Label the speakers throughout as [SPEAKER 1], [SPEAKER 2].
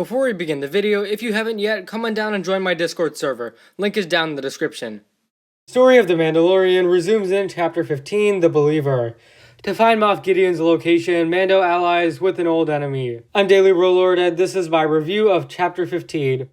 [SPEAKER 1] Before we begin the video, if you haven't yet, come on down and join my Discord server. Link is down in the description. The story of the Mandalorian resumes in Chapter 15, The Believer. To find Moff Gideon's location, Mando allies with an old enemy. I'm Daily Warlord, and this is my review of Chapter 15.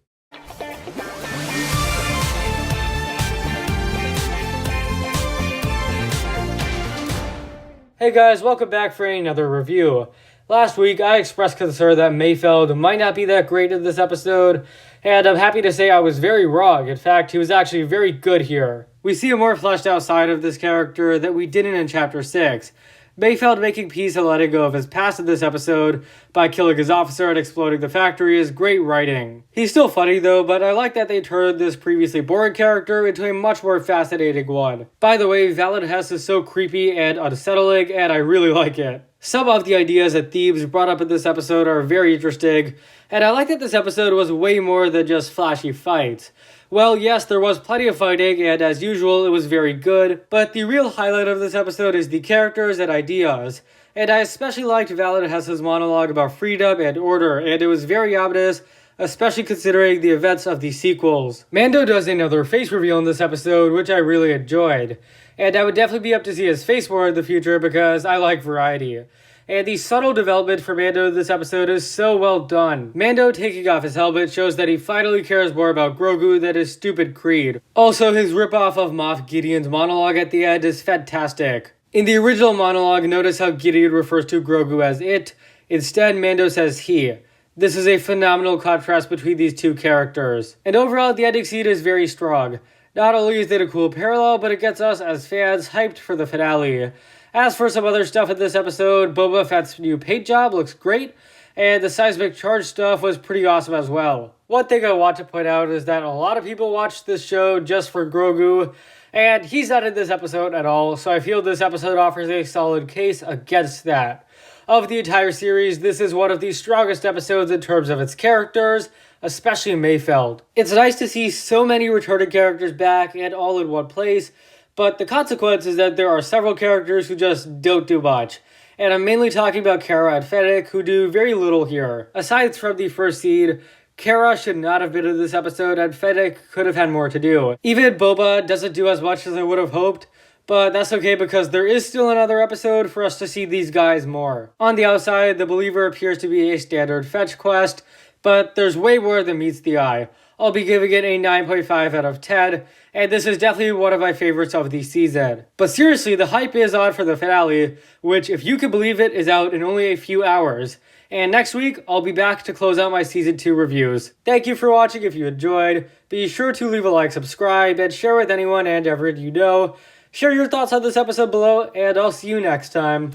[SPEAKER 1] Hey guys, welcome back for another review. Last week, I expressed concern that Mayfeld might not be that great in this episode, and I'm happy to say I was very wrong. In fact, he was actually very good here. We see a more fleshed out side of this character that we didn't in Chapter 6. Mayfeld making peace and letting go of his past in this episode by killing his officer and exploding the factory is great writing. He's still funny though, but I like that they turned this previously boring character into a much more fascinating one. By the way, Valid Hess is so creepy and unsettling, and I really like it. Some of the ideas and themes brought up in this episode are very interesting, and I like that this episode was way more than just flashy fights. Well, yes, there was plenty of fighting, and as usual, it was very good, but the real highlight of this episode is the characters and ideas. And I especially liked Valid Hess's monologue about freedom and order, and it was very ominous, especially considering the events of the sequels. Mando does another face reveal in this episode, which I really enjoyed. And I would definitely be up to see his face more in the future because I like variety. And the subtle development for Mando in this episode is so well done. Mando taking off his helmet shows that he finally cares more about Grogu than his stupid creed. Also, his ripoff of Moff Gideon's monologue at the end is fantastic. In the original monologue, notice how Gideon refers to Grogu as it. Instead, Mando says he. This is a phenomenal contrast between these two characters. And overall, the ending scene is very strong. Not only is it a cool parallel, but it gets us as fans hyped for the finale. As for some other stuff in this episode, Boba Fett's new paint job looks great, and the seismic charge stuff was pretty awesome as well. One thing I want to point out is that a lot of people watch this show just for Grogu, and he's not in this episode at all, so I feel this episode offers a solid case against that. Of the entire series, this is one of the strongest episodes in terms of its characters, especially Mayfeld. It's nice to see so many returning characters back and all in one place, but the consequence is that there are several characters who just don't do much. And I'm mainly talking about Cara and Fennec, who do very little here. Aside from the first scene, Cara should not have been in this episode, and Fennec could have had more to do. Even Boba doesn't do as much as I would have hoped, but that's okay because there is still another episode for us to see these guys more. On the outside, the Believer appears to be a standard fetch quest, but there's way more than meets the eye. I'll be giving it a 9.5 out of 10, and this is definitely one of my favorites of the season. But seriously, the hype is on for the finale, which, if you can believe it, is out in only a few hours. And next week, I'll be back to close out my Season 2 reviews. Thank you for watching if you enjoyed. Be sure to leave a like, subscribe, and share with anyone and everyone you know. Share your thoughts on this episode below, and I'll see you next time.